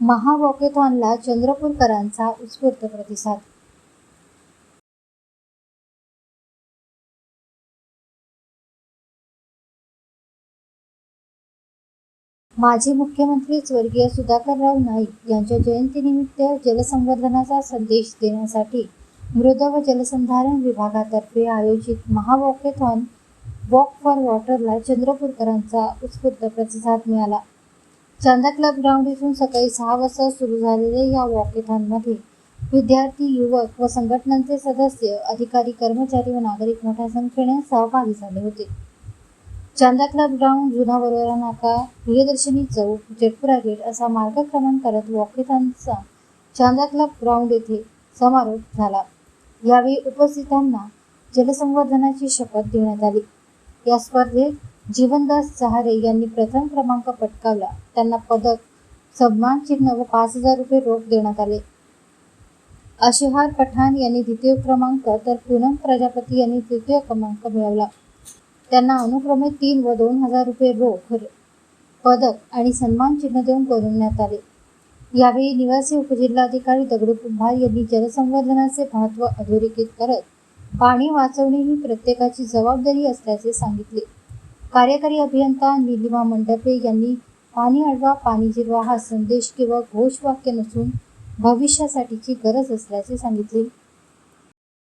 महावॉकेथॉनला चंद्रपूरकरांचा उत्स्फूर्त प्रतिसाद। माजी मुख्यमंत्री स्वर्गीय सुधाकरराव नाईक यांच्या जयंतीनिमित्त जलसंवर्धनाचा संदेश देण्यासाठी मृद व जलसंधारण विभागातर्फे आयोजित महावॉकेथॉन वॉक फॉर वॉटरला चंद्रपूरकरांचा उत्स्फूर्त प्रतिसाद मिळाला। चांदा क्लब ग्राउंड येथून सकाळी 6 वाजता सुरू झालेल्या या वॉकेथॉनमध्ये विद्यार्थी, युवक व संघटनांचे सदस्य, अधिकारी, कर्मचारी व नागरिक मोठ्या संख्येने सहभागी झाले होते। चांदा क्लब ग्राउंड, जुना वरोरा नाका, प्रियदर्शनी चौक, जेटपुरा गेट असा मार्गक्रमण करत वॉकेथॉनचा चांदा क्लब ग्राउंड येथे समारोप झाला। यावेळी उपस्थितांना जलसंवर्धनाची शपथ देण्यात आली। या स्पर्धेत जीवनदास चहारे यांनी प्रथम क्रमांक पटकावला। त्यांना पदक, सन्मान चिन्ह व 5,000 रुपये रोख देण्यात आले। अशिहार पठाण यांनी द्वितीय क्रमांक तर पूनम प्रजापती यांनी तृतीय क्रमांक मिळवला। त्यांना अनुक्रमे 3 व 2,000 रुपये रोख, पदक आणि सन्मान चिन्ह देऊन गौरवण्यात आले। यावेळी निवासी उपजिल्हाधिकारी दगडू कुंभार यांनी जलसंवर्धनाचे महत्त्व अधोरेखित करत पाणी वाचवणे ही प्रत्येकाची जबाबदारी असल्याचे सांगितले। कार्यकारी अभियंता निलिमा मंडपे यांनी पाणी अडवा, पाणी जिरवा हा संदेश केवळ घोषवाक्य नसून भविष्यासाठीची गरज असल्याचे सांगितले।